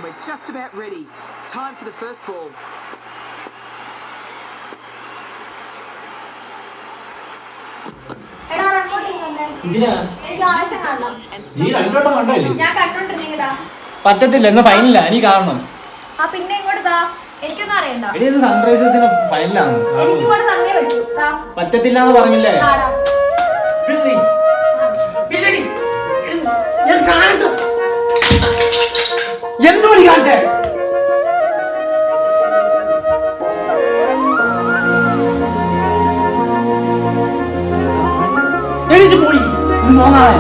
And we're just about ready. Time for the first ball. പറ്റത്തില്ല, എന്ന് ഫൈനല നീ കാണണം. പിന്നെ ഇങ്ങോട്ട് എനിക്കൊന്നും അറിയണ്ട. സൺറൈസേഴ്സിന് ഫൈനലാണ്. പറ്റത്തില്ല എന്ന് പറഞ്ഞില്ലേ? എന്നോട് കാണിച്ചേ പോയി നോങ്ങാൻ